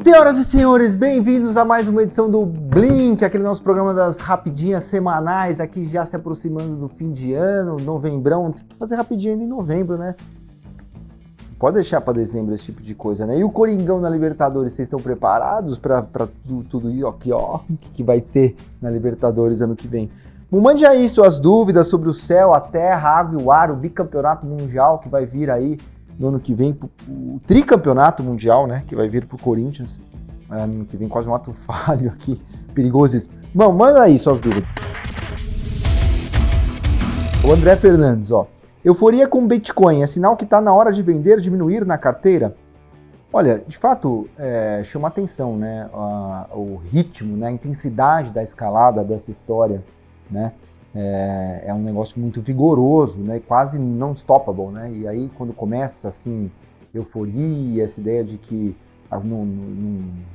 Senhoras e senhores, bem-vindos a mais uma edição do Blink, aquele nosso programa das rapidinhas semanais, aqui já se aproximando do fim de ano, novembrão, tem que fazer rapidinho ainda em novembro, né? Pode deixar para dezembro esse tipo de coisa, né? E o Coringão na Libertadores, vocês estão preparados para tudo isso aqui, ó, que vai ter na Libertadores ano que vem? Mande aí suas dúvidas sobre o céu, a terra, a água e o ar, o bicampeonato mundial que vai vir aí no ano que vem, o tricampeonato mundial, né, que vai vir pro Corinthians, no ano que vem, quase um ato falho aqui, perigosíssimo. Bom, manda aí suas dúvidas. O André Fernandes, ó. Euforia com Bitcoin, é sinal que está na hora de vender, diminuir na carteira? Olha, de fato, chama atenção, né, o ritmo, né, a intensidade da escalada dessa história, né, é um negócio muito vigoroso, né, quase non-stoppable, né, e aí quando começa, assim, euforia, essa ideia de que não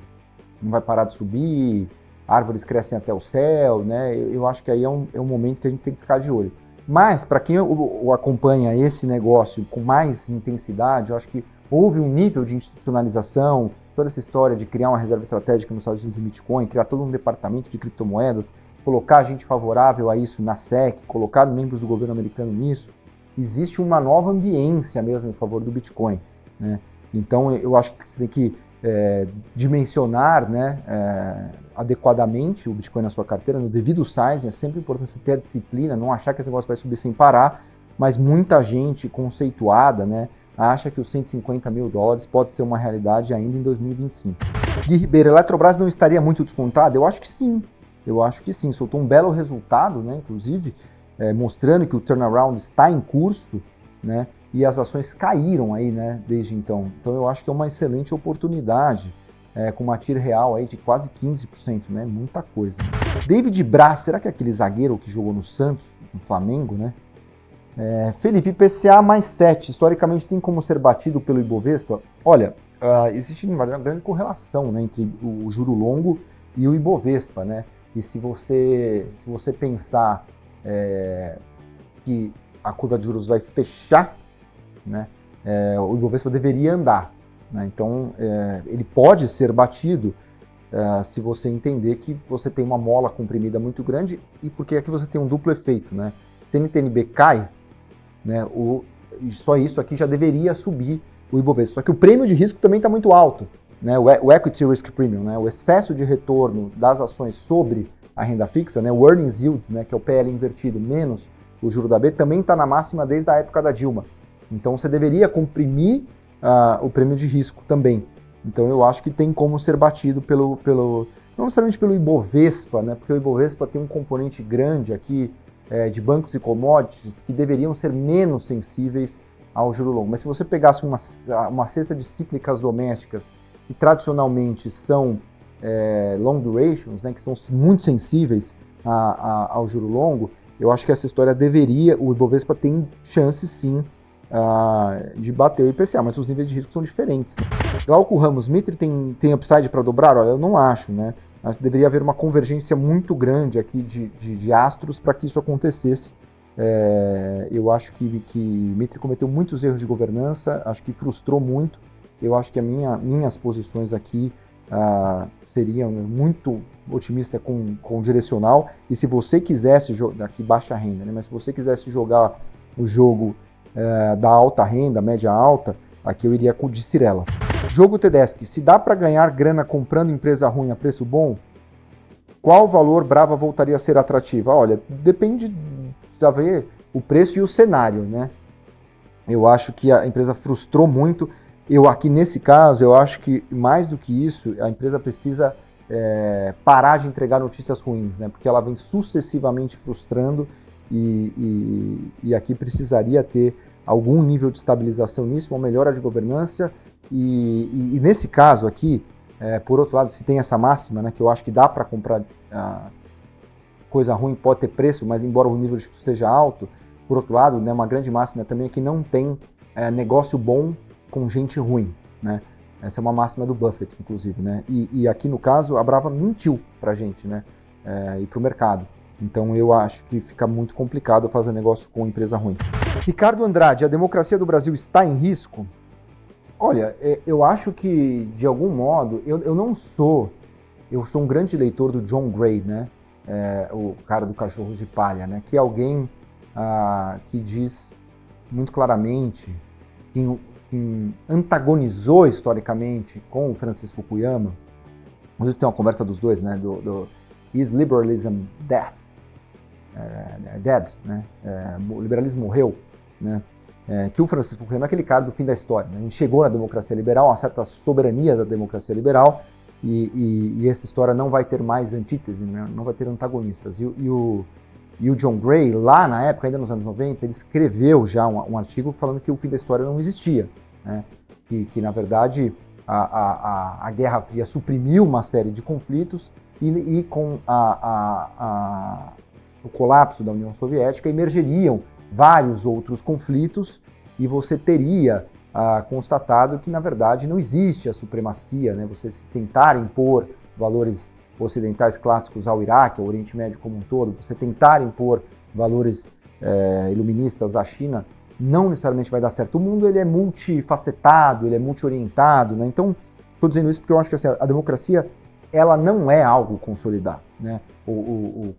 vai parar de subir, árvores crescem até o céu, né, eu acho que aí é um momento que a gente tem que ficar de olho. Mas, para quem acompanha esse negócio com mais intensidade, eu acho que houve um nível de institucionalização, toda essa história de criar uma reserva estratégica nos Estados Unidos em Bitcoin, criar todo um departamento de criptomoedas, colocar gente favorável a isso na SEC, colocar membros do governo americano nisso, existe uma nova ambiência mesmo em favor do Bitcoin, né? Então, eu acho que você tem que dimensionar, né, adequadamente o Bitcoin na sua carteira, no devido sizing. É sempre importante você ter a disciplina, não achar que esse negócio vai subir sem parar, mas muita gente conceituada, né, acha que os 150 mil dólares pode ser uma realidade ainda em 2025. Gui Ribeiro, a Eletrobras não estaria muito descontada? Eu acho que sim, soltou um belo resultado, né, inclusive, mostrando que o turnaround está em curso, né, e as ações caíram aí, né, desde então. Então eu acho que é uma excelente oportunidade, com uma TIR real aí de quase 15%, né, muita coisa. David Braz, será que é aquele zagueiro que jogou no Santos, no Flamengo, né? Felipe, IPCA mais 7, historicamente tem como ser batido pelo Ibovespa? Olha, existe uma grande correlação, né, entre o juro longo e o Ibovespa, né? E se você pensar que a curva de juros vai fechar, né, o Ibovespa deveria andar, né? Então, ele pode ser batido se você entender que você tem uma mola comprimida muito grande, e porque aqui você tem um duplo efeito, né? Se a NTNB cai, né, só isso aqui já deveria subir o Ibovespa. Só que o prêmio de risco também está muito alto, né? O Equity Risk Premium, né, o excesso de retorno das ações sobre a renda fixa, né, o Earnings Yield, né, que é o PL invertido menos o juro da B, também está na máxima desde a época da Dilma. Então você deveria comprimir o prêmio de risco também. Então eu acho que tem como ser batido não necessariamente pelo Ibovespa, né, porque o Ibovespa tem um componente grande aqui de bancos e commodities que deveriam ser menos sensíveis ao juro longo. Mas se você pegasse uma cesta de cíclicas domésticas que tradicionalmente são long durations, né, que são muito sensíveis ao juro longo, eu acho que essa história o Ibovespa tem chance sim de bater o IPCA, mas os níveis de risco são diferentes, né? Glauco Ramos, Mitre tem upside para dobrar? Olha, eu não acho, né? Acho que deveria haver uma convergência muito grande aqui de astros para que isso acontecesse. Eu acho que Mitre cometeu muitos erros de governança, acho que frustrou muito. Eu acho que minhas posições aqui seriam muito otimista com direcional, e se você quisesse jogar, aqui baixa renda, né? Mas se você quisesse jogar o jogo da alta renda, média alta, aqui eu iria de Cirela. Jogo Tedeschi, se dá para ganhar grana comprando empresa ruim a preço bom, qual valor Brava voltaria a ser atrativa? Olha, depende, precisa ver o preço e o cenário, né? Eu acho que a empresa frustrou muito. Aqui nesse caso, eu acho que mais do que isso, a empresa precisa parar de entregar notícias ruins, né? Porque ela vem sucessivamente frustrando e aqui precisaria ter algum nível de estabilização nisso, uma melhora de governança e nesse caso aqui, por outro lado, se tem essa máxima, né, que eu acho que dá para comprar coisa ruim, pode ter preço, mas embora o nível de custo seja alto, por outro lado, né, uma grande máxima também é que não tem negócio bom com gente ruim, né? Essa é uma máxima do Buffett, inclusive, né? E aqui no caso, a Brava mentiu pra gente, né? E pro mercado. Então eu acho que fica muito complicado fazer negócio com empresa ruim. Ricardo Andrade, a democracia do Brasil está em risco? Olha, eu acho que, de algum modo, eu sou um grande leitor do John Gray, né? O cara do Cachorros de Palha, né? Que é alguém que diz muito claramente que antagonizou historicamente com o Francis Fukuyama. Inclusive tem uma conversa dos dois, né? Is Liberalism Dead? Né? O liberalismo morreu, né? Que o Francis Fukuyama é aquele cara do fim da história. Né? A gente chegou na democracia liberal, uma certa soberania da democracia liberal, e essa história não vai ter mais antítese, né? Não vai ter antagonistas. E o John Gray, lá na época, ainda nos anos 90, ele escreveu já um artigo falando que o fim da história não existia, né? Que na verdade, a Guerra Fria suprimiu uma série de conflitos e com o colapso da União Soviética emergeriam vários outros conflitos e você teria constatado que, na verdade, não existe a supremacia, né? Você se tentar impor valores ocidentais clássicos ao Iraque, ao Oriente Médio como um todo, você tentar impor valores iluministas à China, não necessariamente vai dar certo. O mundo ele é multifacetado, ele é multiorientado, né? Então, estou dizendo isso porque eu acho que assim, a democracia ela não é algo consolidado, né? O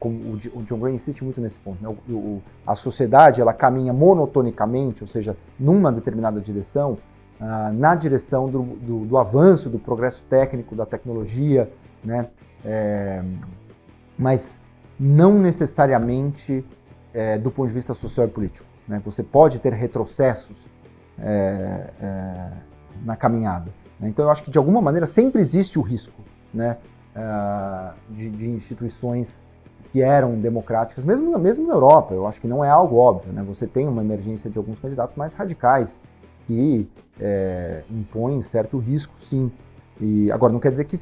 John Gray insiste muito nesse ponto, né? A sociedade ela caminha monotonicamente, ou seja, numa determinada direção, na direção do avanço, do progresso técnico, da tecnologia, né? Mas não necessariamente do ponto de vista social e político, né? Você pode ter retrocessos na caminhada, né? Então eu acho que de alguma maneira sempre existe o risco, né? De instituições que eram democráticas, mesmo na Europa. Eu acho que não é algo óbvio, né? Você tem uma emergência de alguns candidatos mais radicais que impõem certo risco, sim. E agora não quer dizer que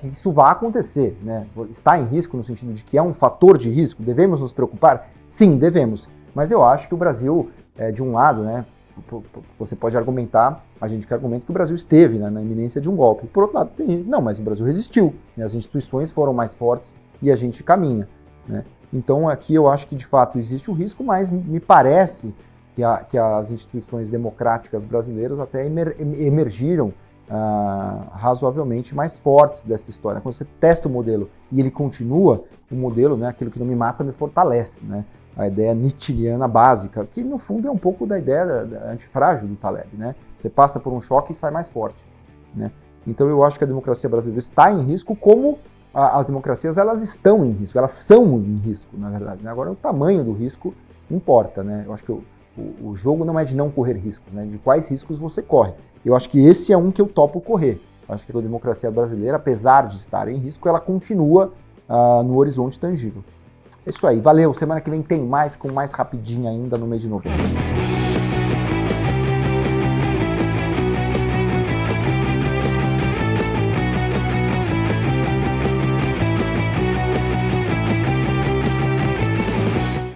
isso vá acontecer, né? Está em risco no sentido de que é um fator de risco. Devemos nos preocupar? Sim, devemos. Mas eu acho que o Brasil, de um lado, né? Você pode argumentar, a gente que argumenta que o Brasil esteve, né, na iminência de um golpe. Por outro lado, tem gente, não, mas o Brasil resistiu, né, as instituições foram mais fortes e a gente caminha, né? Então aqui eu acho que de fato existe o risco, mas me parece que as instituições democráticas brasileiras até emergiram razoavelmente mais fortes dessa história. Quando você testa o modelo e ele continua, o modelo, né, aquilo que não me mata me fortalece, né? A ideia nietzschiana básica, que no fundo é um pouco da ideia antifrágil do Taleb, né? Você passa por um choque e sai mais forte, né? Então eu acho que a democracia brasileira está em risco, como as democracias elas estão em risco, elas são em risco, na verdade, né? Agora o tamanho do risco importa, né? Eu acho que o jogo não é de não correr riscos, né? De quais riscos você corre. Eu acho que esse é um que eu topo correr. Eu acho que a democracia brasileira, apesar de estar em risco, ela continua no horizonte tangível. É isso aí, valeu. Semana que vem tem mais, com mais rapidinho ainda no mês de novembro.